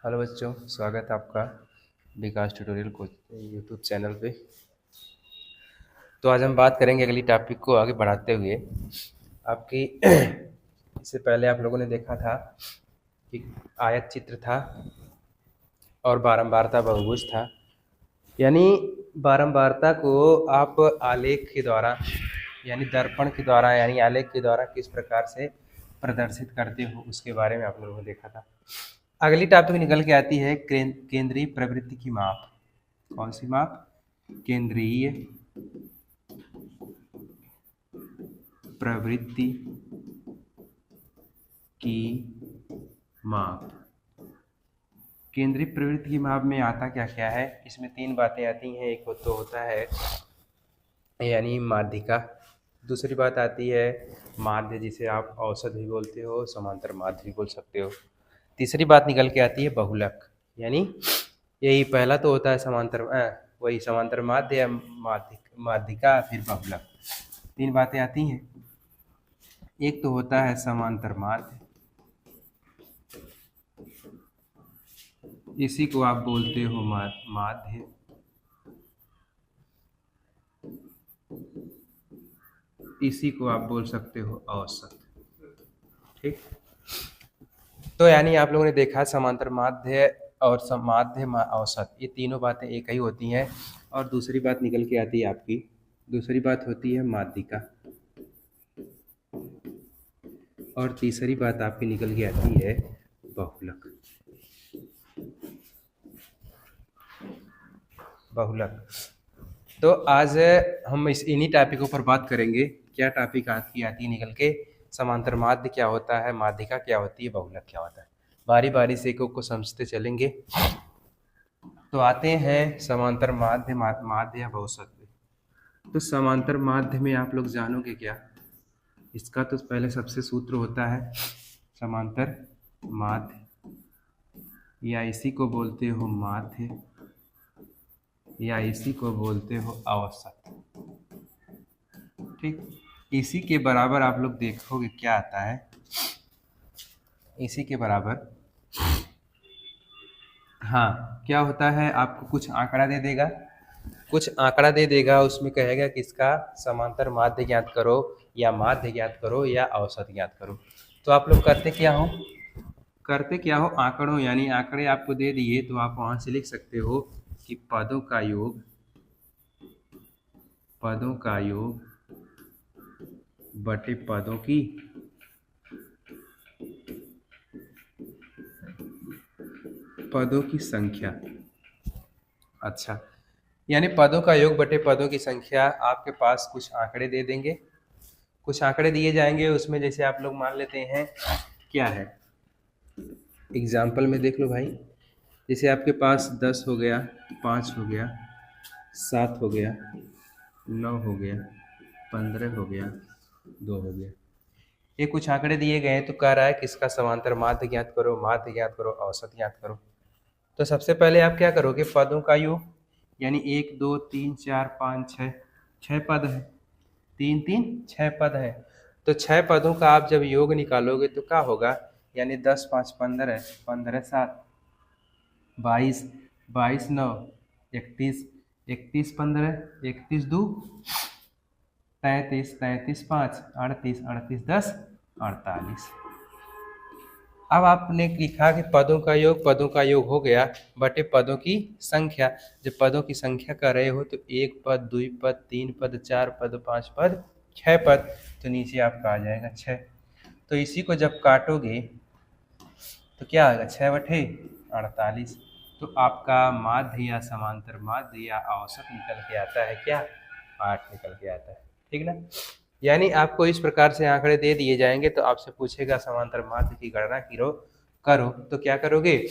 Hello बच्चों, स्वागत है आपका विकास ट्यूटोरियल कोच यूट्यूब चैनल पे। तो आज हम बात करेंगे अगली टॉपिक को आगे बढ़ाते हुए। आपकी इससे पहले आप लोगों ने देखा था कि आयत चित्र था और बारंबारता बहुभुज था। यानी बारंबारता को आप आलेख के द्वारा यानी दर्पण के द्वारा यानी आलेख के द्वारा किस प्रकार से प्रदर्शित करते हो उसके बारे में आप लोगों ने देखा था। अगली टॉपिक निकल के आती है केंद्रीय प्रवृत्ति की माप। कौन सी माप? केंद्रीय प्रवृत्ति की माप। केंद्रीय प्रवृत्ति की माप में आता क्या क्या है? इसमें तीन बातें आती हैं। एक तो होता है यानी माध्यिका, दूसरी बात आती है माध्य, जिसे आप औसत भी बोलते हो, समांतर माध्य भी बोल सकते हो। तीसरी बात निकल के आती है बहुलक, यानी यही पहला तो होता है समांतर वही समांतर माध्य या माध्यिका, फिर बहुलक। तीन बातें आती हैं। एक तो होता है समांतर माध्य, इसी को आप बोलते हो माध्य। इसी को आप बोल सकते हो औसत। ठीक, तो यानी आप लोगों ने देखा समांतर माध्य और समाध्य औसत, ये तीनों बातें एक ही होती हैं। और दूसरी बात निकल के आती है आपकी, दूसरी बात होती है माध्यिका, और तीसरी बात आपकी निकल के आती है बहुलक। बहुलक। तो आज हम इन्हीं टॉपिकों पर बात करेंगे। क्या टॉपिक आती है निकल के? समांतर माध्य क्या होता है, माध्यिका क्या होती है, बहुलक क्या होता है। बारी बारी से एक को समझते चलेंगे। तो आते हैं समांतर माध्य, माध्य या बहुसत में। तो समांतर माध्य में आप लोग जानोगे क्या? इसका तो पहले सबसे सूत्र होता है समांतर माध्य, या इसी को बोलते हो माध्य, या इसी को बोलते हो औसत। ठीक, इसी के बराबर आप लोग देखोगे क्या आता है। इसी के बराबर हाँ क्या होता है, आपको कुछ आंकड़ा दे देगा, कुछ आंकड़ा दे देगा, उसमें कहेगा कि इसका समांतर माध्य ज्ञात करो, या माध्य ज्ञात करो, या औसत ज्ञात करो। तो आप लोग करते क्या हो आंकड़ों, यानी आंकड़े आपको दे दिए तो आप वहां से लिख सकते हो कि पदों का योग बटे पदों की संख्या। अच्छा, यानी पदों का योग बटे पदों की संख्या। आपके पास कुछ आंकड़े दे देंगे, कुछ आंकड़े दिए जाएंगे, उसमें जैसे आप लोग मान लेते हैं क्या है, एग्जाम्पल में देख लो भाई। जैसे आपके पास 10 हो गया, 5 हो गया, 7 हो गया, 9 हो गया, 15 हो गया, 2 हो गया। ये कुछ आंकड़े दिए गए हैं। तो कह रहा है कि इसका समांतर माध्य ज्ञात करो, माध्य ज्ञात करो, औसत ज्ञात करो। तो सबसे पहले आप क्या करोगे, पदों का योग, यानी 1 2 3 4 5 6, 6 पद है, 3 3 6 पद है। तो 6 पदों का आप जब योग निकालोगे तो क्या होगा, यानी 10 5 15, 15 7 22, 22 9 31, 31 15, 31 2 33, 33 5 38, 38 10 48। अब आपने लिखा कि पदों का योग हो गया बटे पदों की संख्या। जब पदों की संख्या कर रहे हो तो 1 पद, 2 पद, 3 पद, 4 पद, 5 पद, 6 पद, तो नीचे आपका आ जाएगा 6। तो इसी को जब काटोगे तो क्या आएगा, 6 बटे 48। तो आपका माध्य या समांतर माध्य या औसत निकल के आता है क्या, 8 निकल के आता है। ठीक ना? यानी आपको इस प्रकार से आंकड़े दे दिए जाएंगे तो आपसे पूछेगा समांतर माध्य की गणना करो, तो क्या करोगे?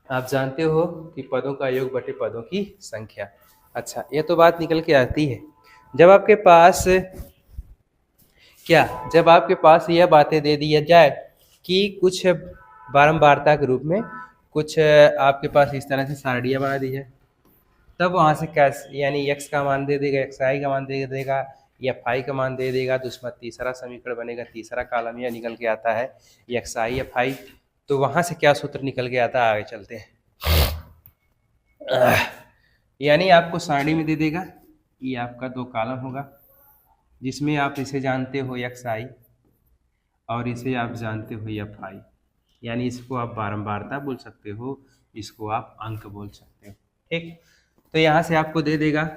आप जानते हो कि पदों का योग बटे पदों की संख्या। अच्छा, ये तो बात निकल के आती है। जब आपके पास यह बातें दे दिया जाए कि कुछ बारंबारता के रूप में कुछ आपके पास इस तरह से सारणियाँ बना दी है, तब वहाँ से कैसे, यानी x का मान दे देगा, xi का मान दे देगा, या फाई का मान दे देगा, तो उसमें तीसरा समीकरण बनेगा, तीसरा कॉलम यह निकल के आता है xi या फाई। तो वहाँ से क्या सूत्र निकल के आता है, आगे चलते हैं। यानी आपको सारणी में दे देगा, ये आपका 2 कॉलम होगा, जिसमें आप इसे जानते हो एक्स आई और इसे आप जानते हो एफ आई। यानी इसको आप बारंबारता बोल सकते हो, इसको आप अंक बोल सकते हो। ठीक, तो यहाँ से आपको दे देगा,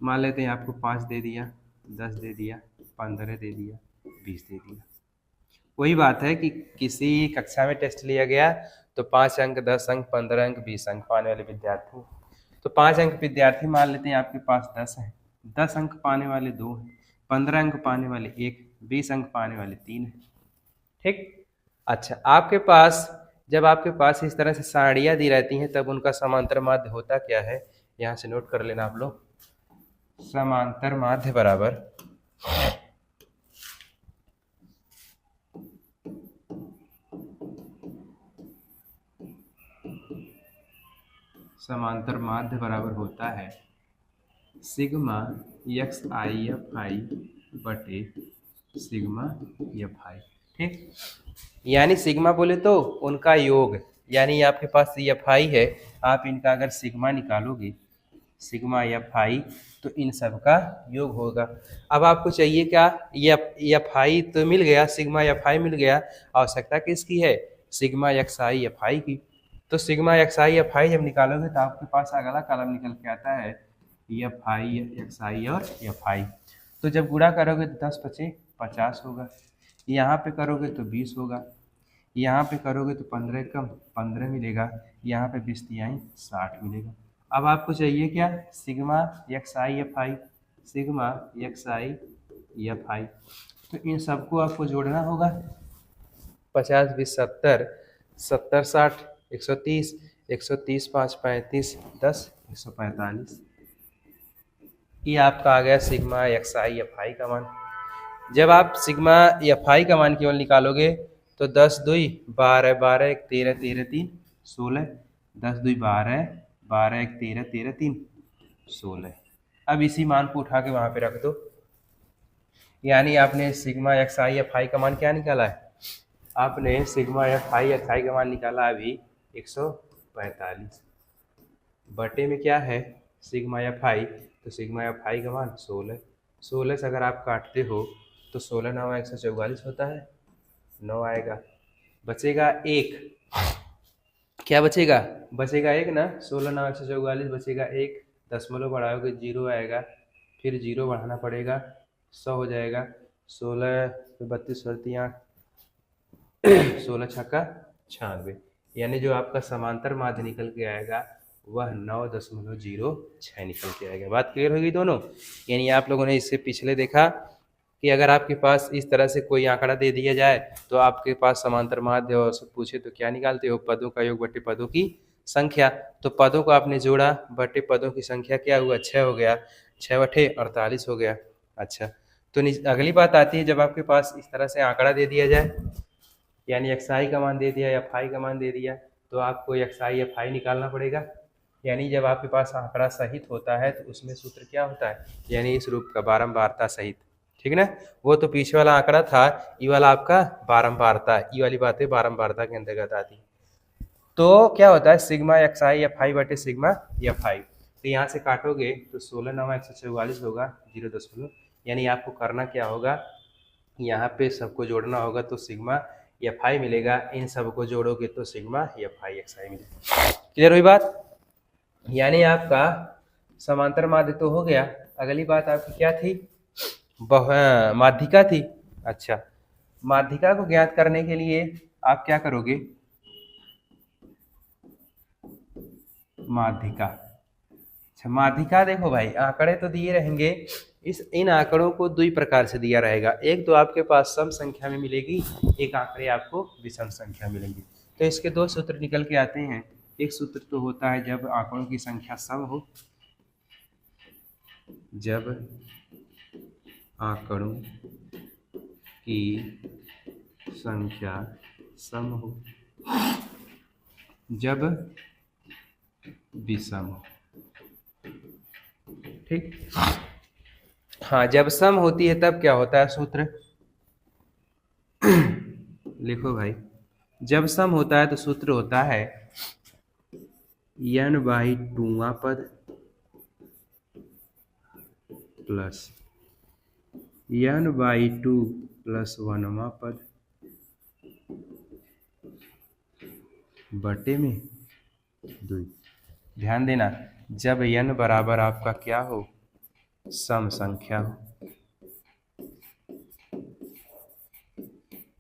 मान लेते हैं आपको 5 दे दिया, 10 दे दिया, 15 दे दिया, 20 दे दिया। वही बात है कि किसी कक्षा में टेस्ट लिया गया तो 5 अंक, 10 अंक, 15 अंक, 20 अंक पाने वाले विद्यार्थी, तो 5 अंक विद्यार्थी मान लेते हैं आपके पास 10 हैं, 10 अंक पाने वाले 2 हैं, 15 अंक पाने वाले 1, 20 अंक पाने वाले 3 हैं। ठीक, अच्छा, आपके पास जब आपके पास इस तरह से सारणियाँ दी रहती हैं तब उनका समांतर माध्य होता क्या है, यहाँ से नोट कर लेना आप लोग। समांतर माध्य बराबर समांतर माध्य बराबर होता है sigma x I F I बटे सिग्मा एफ आई। ठीक, यानी सिग्मा बोले तो उनका योग, यानी आपके पास एफ आई है, आप इनका अगर सिग्मा निकालोगे, सिग्मा एफ आई, तो इन सब का योग होगा। अब आपको चाहिए क्या, एफ आई तो मिल गया, सिग्मा एफ आई मिल गया, आवश्यकता किसकी है, sigma x I F I की। तो sigma x I F I जब निकालोगे तो आपके पास अगला कॉलम निकल के आता है एफ आई एक्स आई और एफ आई। तो जब गुणा करोगे तो 10 पचे 50 होगा, यहाँ पे करोगे तो 20 होगा, यहाँ पे करोगे तो 15 कम 15 मिलेगा, यहाँ पे 20 तिहाई 60 मिलेगा। अब आपको चाहिए क्या, sigma x I F I, sigma x I F I. तो इन सबको आपको जोड़ना होगा, 50 20 70, 70 60, 130, 130 5 35, 10 145। ये आपका आ गया sigma x I F I का मान। जब आप सिग्मा एफ आई का मान केवल निकालोगे तो 10 2 12, 12 1 13, 13 3 16, 10 2 12, 12 1 13, 13 3 16। अब इसी मान को उठा के वहाँ पे रख दो, यानी आपने sigma x I F I का मान क्या निकाला है, आपने सिग्मा एफ आई एक्स आई का मान निकाला अभी 145 बटे में क्या है सिग्मा एफ आई, तो सिग्मा एफ आई का मान 16, 16 से अगर आप काटते हो तो 16 9 144 होता है, 9 आएगा, बचेगा 1, क्या बचेगा, बचेगा 1 ना, 16 9 144 बचेगा 1, दशमलव बढ़ाओगे 0 आएगा, फिर 0 बढ़ाना पड़ेगा, 100 हो जाएगा, 16 32 8, 16 छक्का 96, यानी जो आपका समांतर माध्य निकल के आएगा वह 9.06 निकल के आएगा। बात क्लियर होगी दोनों। यानी आप लोगों ने इससे पिछले देखा कि अगर आपके पास इस तरह से कोई आंकड़ा दे दिया जाए तो आपके पास समांतर माध्य और सब पूछे तो क्या निकालते हो, पदों का योग बटे पदों की संख्या। तो पदों को आपने जोड़ा बटे पदों की संख्या क्या हुआ, 6 हो गया, 6 बटे 48 हो गया। अच्छा, तो अगली बात आती है जब आपके पास इस तरह से आंकड़ा दे दिया जाए, यानी एक्स आई का मान दे दिया, एफ आई का मान दे दिया, तो आपको एक्स आई एफ आई निकालना पड़ेगा। यानी जब आपके पास आंकड़ा सहित होता है तो उसमें सूत्र क्या होता है, यानी इस रूप का बारंबारता सहित। ठीक ना, वो तो पीछे वाला आंकड़ा था, ये वाला आपका बारंबारता, ये वाली बातें बारंबारता के अंतर्गत आती। तो क्या होता है sigma x I F I बटे सिग्मा एफ आई। तो यहाँ से काटोगे तो 16 9 144 होगा 0., यानी आपको करना क्या होगा, यहाँ पे सबको जोड़ना होगा तो सिग्मा एफ आई मिलेगा, इन सबको जोड़ोगे तो सिग्मा एफ आई एक्स आई मिलेगा। क्लियर हुई बात। यानी आपका समांतर माध्य तो हो गया, अगली बात आपकी क्या थी, माध्यिका थी। अच्छा, माध्यिका को ज्ञात करने के लिए आप क्या करोगे, माध्यिका। अच्छा, माध्यिका देखो भाई, आंकड़े तो दिए रहेंगे, इन आंकड़ों को 2 प्रकार से दिया रहेगा, एक तो आपके पास सम संख्या में मिलेगी, एक आंकड़े आपको विषम संख्या मिलेंगी। तो इसके 2 सूत्र निकल के आते हैं। एक सूत्र तो होता है जब आंकड़ों की संख्या सम हो, जब आंकड़ों की संख्या सम हो, जब विषम हो। ठीक, हाँ, जब सम होती है तब क्या होता है सूत्र लिखो भाई, जब सम होता है तो सूत्र होता है n/2वां पद प्लस n/2 प्लस 1वां पद बटे में 2। ध्यान देना, जब n बराबर आपका क्या हो, सम संख्या हो।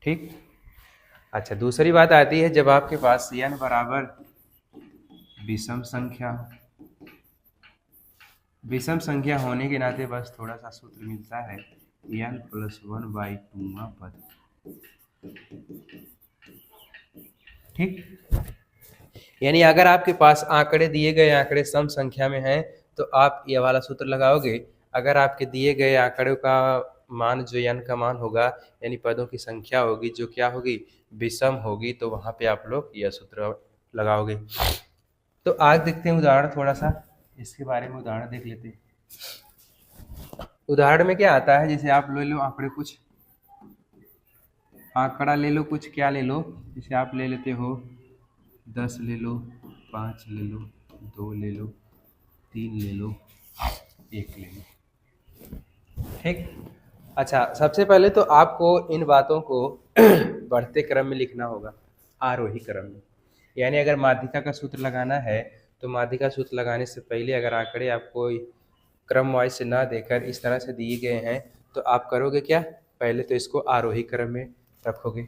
ठीक। अच्छा, दूसरी बात आती है जब आपके पास n बराबर विषम संख्या हो। विषम संख्या होने के नाते बस थोड़ा सा सूत्र मिलता है n + 1/2वां पद। ठीक। यानी अगर आपके पास आंकड़े दिए गए आंकड़े सम संख्या में हैं तो आप ये वाला सूत्र लगाओगे। अगर आपके दिए गए आंकड़ों का मान जो n का मान होगा यानी पदों की संख्या होगी जो क्या होगी, विषम होगी, तो वहां पे आप लोग यह सूत्र लगाओगे। तो आज देखते हैं उदाहरण, थोड़ा सा इसके बारे में उदाहरण देख लेते हैं। उदाहरण में क्या आता है, जैसे आप ले लो आंकड़े, कुछ आंकड़ा ले लो, कुछ क्या ले लो, जैसे आप ले लेते हो 10 ले लो, 5 ले लो, 2 ले लो, 3 ले लो, 1 ले लो। ठीक। अच्छा, सबसे पहले तो आपको इन बातों को बढ़ते क्रम में लिखना होगा, आरोही क्रम में। यानी अगर माध्यिका का सूत्र लगाना है तो माध्यिका सूत्र लगाने से पहले अगर आंकड़े आपको क्रम वाइज से ना देकर इस तरह से दिए गए हैं तो आप करोगे क्या, पहले तो इसको आरोही क्रम में रखोगे।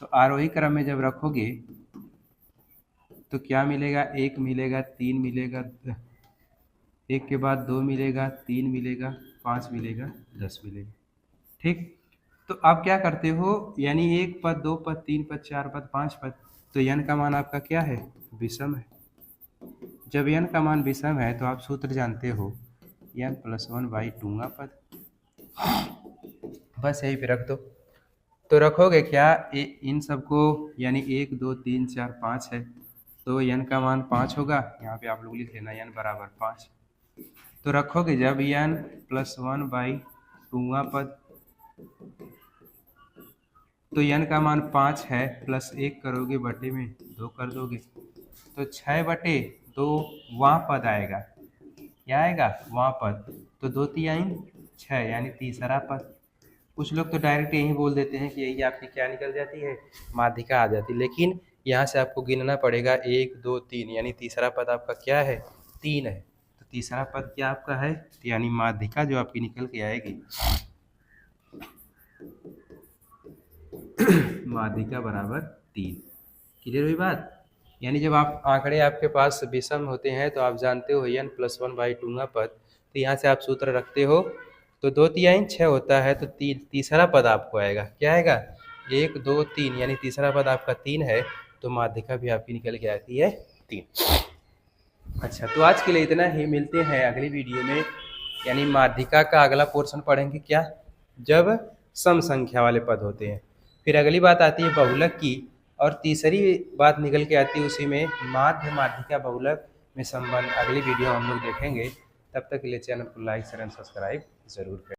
तो आरोही क्रम में जब रखोगे तो क्या मिलेगा, 1 मिलेगा, 3 मिलेगा, 1 के बाद 2 मिलेगा, 3 मिलेगा, 5 मिलेगा, 10 मिलेगा। ठीक। तो आप क्या करते हो, यानी 1 पद, 2 पद, 3 पद, 4 पद, 5 पद, तो n का मान आपका क्या है, विषम है। जब n का मान विषम है तो आप सूत्र जानते हो n + 1/2वां पद। बस यही पे रख दो। तो रखोगे क्या, इन सबको, यानी 1 2 3 4 5 है तो n का मान 5 होगा। यहाँ पे आप लोग लिख लेना n बराबर 5। तो रखोगे जब n + 1/2वां पद, तो n का मान 5 है, प्लस 1 करोगे बटे में 2 कर दोगे तो 6/2वां पद आएगा। क्या आएगा, वां पद। तो 2 3 6 यानी तीसरा पद। कुछ लोग तो डायरेक्ट यही बोल देते हैं कि यही आपकी क्या निकल जाती है, माध्यिका आ जाती है, लेकिन यहाँ से आपको गिनना पड़ेगा 1 2 3, यानी तीसरा पद आपका क्या है, 3 है। तो तीसरा पद क्या आपका है, यानी माध्यिका जो आपकी निकल के आएगी माध्यिका बराबर 3। क्लियर हुई बात। यानी जब आप आंकड़े आपके पास विषम होते हैं तो आप जानते हो n + 1/2वां पद, तो यहाँ से आप सूत्र रखते हो तो 2 3 6 होता है, तो तीसरा पद आपको आएगा। क्या आएगा, 1 2 3, यानी तीसरा पद आपका 3 है, तो माध्यिका भी आपकी निकल के आती है 3। अच्छा, तो आज के लिए इतना ही, मिलते हैं अगली वीडियो में। यानी माध्यिका का अगला पोर्शन पढ़ेंगे क्या, जब सम संख्या वाले पद होते हैं। फिर अगली बात आती है बहुलक की, और तीसरी बात निकल के आती है उसी में माध्य माध्यिका बहुलक में संबंध। अगली वीडियो हम लोग देखेंगे। तब तक के लिए चैनल को लाइक शेयर एंड सब्सक्राइब जरूर करें।